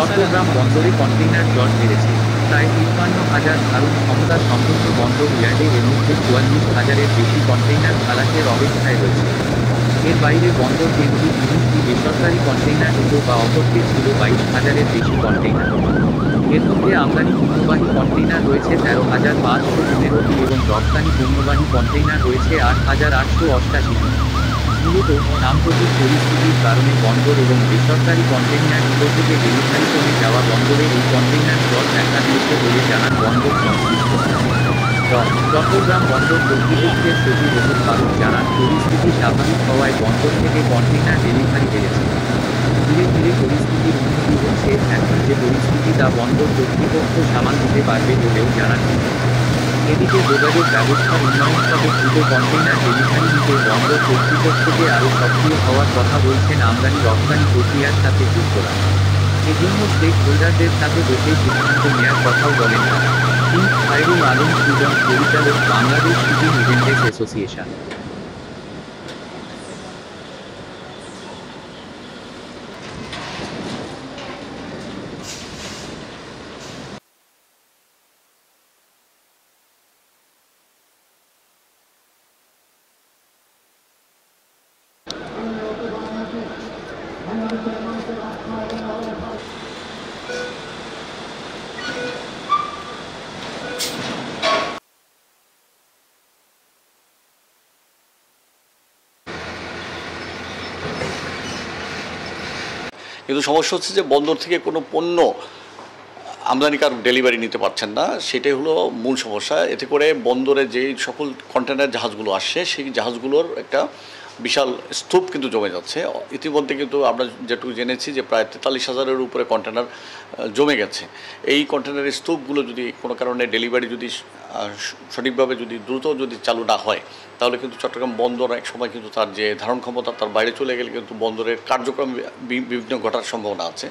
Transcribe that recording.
চট্টগ্রাম বন্দরে কন্টেইনার জট বেড়েছে। প্রায় ৫৩,০০০ ধারণ ক্ষমতা সম্পন্ন বন্দর ইয়ার্ডে এর মধ্যে ৪৪,০০০-এর বেশি কন্টেইনার খালাসের অবস্থায় রয়েছে। এর বাইরে বন্দর কেন্দ্রে ৩০টি বেসরকারি কন্টেইনার ডিপো বা অপরকে ছিল ২২,০০০-এর বেশি কন্টেইনার। এর মধ্যে আমদানি পণ্যবাহী কন্টেইনার রয়েছে ১৩,৫১৫টি এবং রপ্তানি পণ্যবাহী কন্টেইনার রয়েছে ৮,৮৮৮টি। মূলত সাম্প্রতিক পরিস্থিতির কারণে বন্দর এবং বেসরকারি কন্টেইনার ডিপো থেকে ডেলিভারি কমে যাওয়া বন্দরে এই কন্টেইনার জট দেখা দিয়েছে বলে জানান বন্দর সংশ্লিষ্টরা। চট্টগ্রাম বন্দর কর্তৃপক্ষের সচিব ওমর ফারুক জানান, পরিস্থিতি স্বাভাবিক হওয়ায় বন্দর থেকে কন্টেইনার ডেলিভারি বেড়েছে। ধীরে ধীরে পরিস্থিতির উন্নতি হচ্ছে, এখন যে পরিস্থিতি তা বন্দর কর্তৃপক্ষ সামাল দিতে পারবে বলেও জানান তিনি। এদিকে যোগাযোগ ব্যবস্থার উন্নয়ন সহ দ্রুত কন্টেইনার ডেলিভারি নিতে বন্দর কর্তৃপক্ষকে আরও সক্রিয় হওয়ার কথা বলছেন আমদানি রপ্তানি প্রক্রিয়ার সাথে যুক্তরা। এজন্য স্টেক হোল্ডারদের সাথে বসে সিদ্ধান্ত নেয়ার কথাও বলেন তারা। প্রিন্স খায়রুল আলম সুজন, পরিচালক, বাংলাদেশ শিপিং এজেন্টস অ্যাসোসিয়েশন। কিন্তু সমস্যা হচ্ছে যে বন্দর থেকে কোনো পণ্য আমদানিকার ডেলিভারি নিতে পারছেন না, সেটাই হলো মূল সমস্যা। এতে করে বন্দরে যেই সকল কন্টেনার জাহাজগুলো আসছে সেই জাহাজগুলোর একটা বিশাল স্তূপ কিন্তু জমে যাচ্ছে। ইতিমধ্যে কিন্তু আমরা যেটুকু জেনেছি যে প্রায় ৪৩,০০০-এর উপরে কন্টেনার জমে গেছে। এই কন্টেনারের স্তূপগুলো যদি কোনো কারণে ডেলিভারি যদি সঠিকভাবে যদি দ্রুত যদি চালু না হয়, তাহলে কিন্তু চট্টগ্রাম বন্দর এক সময় কিন্তু তার যে ধারণ ক্ষমতা তার বাইরে চলে গেলে কিন্তু বন্দরের কার্যক্রম বিঘ্ন ঘটার সম্ভাবনা আছে।